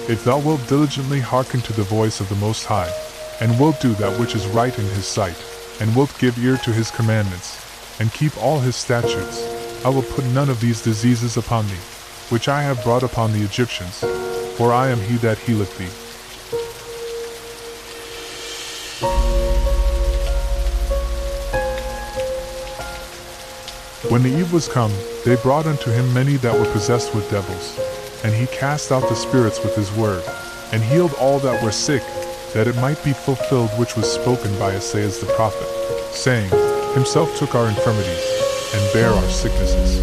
If thou wilt diligently hearken to the voice of the Most High, and wilt do that which is right in his sight, and wilt give ear to his commandments, and keep all his statutes, I will put none of these diseases upon thee, which I have brought upon the Egyptians, for I am he that healeth thee. When the eve was come, they brought unto him many that were possessed with devils, and he cast out the spirits with his word, and healed all that were sick, that it might be fulfilled which was spoken by Isaiah the prophet, saying, Himself took our infirmities, and bare our sicknesses.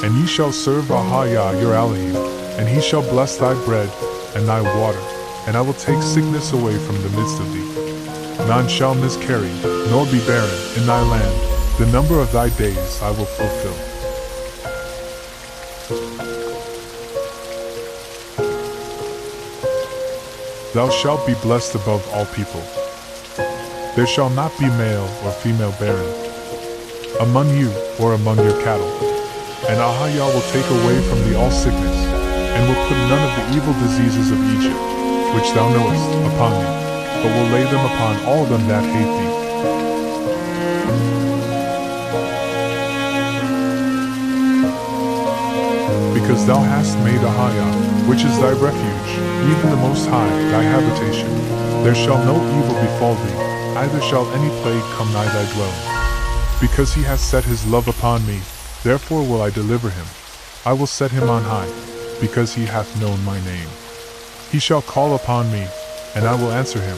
And ye shall serve Ahayah your Healiing, and he shall bless thy bread, and thy water, and I will take sickness away from the midst of thee. None shall miscarry, nor be barren, in thy land. The number of thy days I will fulfill. Thou shalt be blessed above all people. There shall not be male or female barren among you or among your cattle. And Ahayah will take away from thee all sickness, and will put none of the evil diseases of Egypt, which thou knowest, upon thee, but will lay them upon all them that hate thee. Because thou hast made Ahayah, which is thy refuge, even the Most High, thy habitation, there shall no evil befall thee, neither shall any plague come nigh thy dwelling. Because he hath set his love upon me, therefore will I deliver him. I will set him on high, because he hath known my name. He shall call upon me, and I will answer him.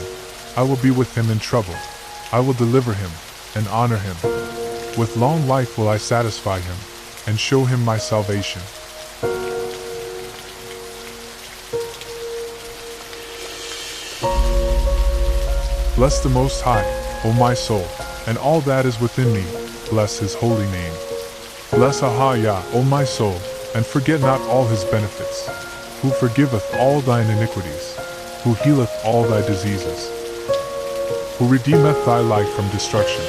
I will be with him in trouble. I will deliver him, and honor him. With long life will I satisfy him, and show him my salvation. Bless the Most High, O my soul, and all that is within me, bless his holy name. Bless Ahayah, O my soul, and forget not all his benefits, who forgiveth all thine iniquities, who healeth all thy diseases, who redeemeth thy life from destruction,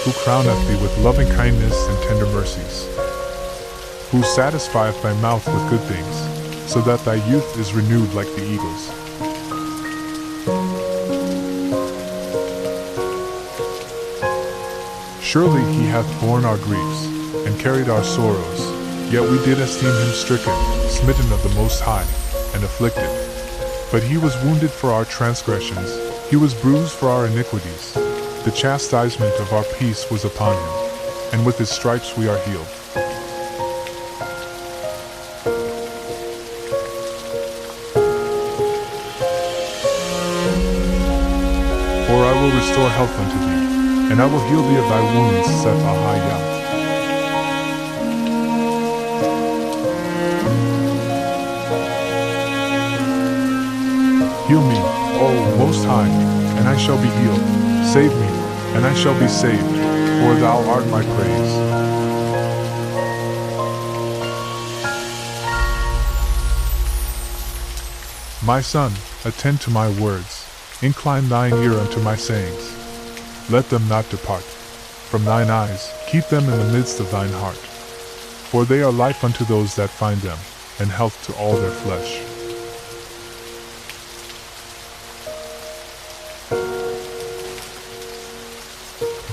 who crowneth thee with loving kindness and tender mercies, who satisfieth thy mouth with good things, so that thy youth is renewed like the eagles. Surely he hath borne our griefs, and carried our sorrows, yet we did esteem him stricken, smitten of the Most High, and afflicted. But he was wounded for our transgressions, he was bruised for our iniquities. The chastisement of our peace was upon him, and with his stripes we are healed. For I will restore health unto thee, and I will heal thee of thy wounds, saith Ahayah. Heal me, O Most High, and I shall be healed. Save me, and I shall be saved, for thou art my praise. My son, attend to my words, incline thine ear unto my sayings. Let them not depart from thine eyes, keep them in the midst of thine heart. For they are life unto those that find them, and health to all their flesh.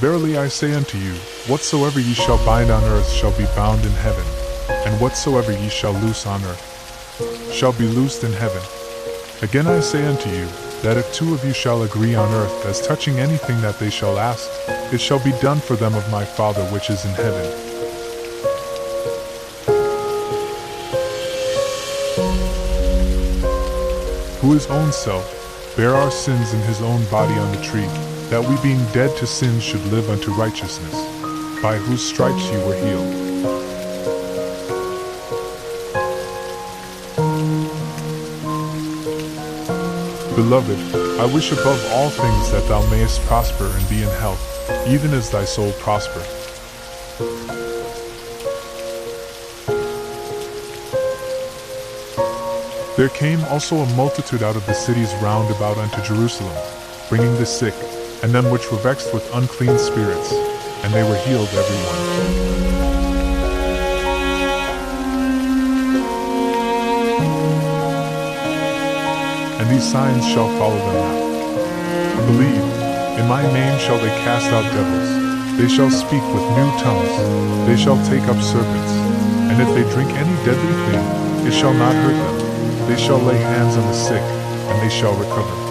Verily I say unto you, whatsoever ye shall bind on earth shall be bound in heaven, and whatsoever ye shall loose on earth shall be loosed in heaven. Again I say unto you, that if two of you shall agree on earth as touching anything that they shall ask, it shall be done for them of my Father which is in heaven. Who his own self bare our sins in his own body on the tree, that we being dead to sin should live unto righteousness, by whose stripes ye were healed. Beloved, I wish above all things that thou mayest prosper and be in health, even as thy soul prospereth. There came also a multitude out of the cities round about unto Jerusalem, bringing the sick, and them which were vexed with unclean spirits, and and they were healed everyone. And these signs shall follow them now. Believe, in my name shall they cast out devils. They shall speak with new tongues. They shall take up serpents. And if they drink any deadly thing, it shall not hurt them. They shall lay hands on the sick, and they shall recover.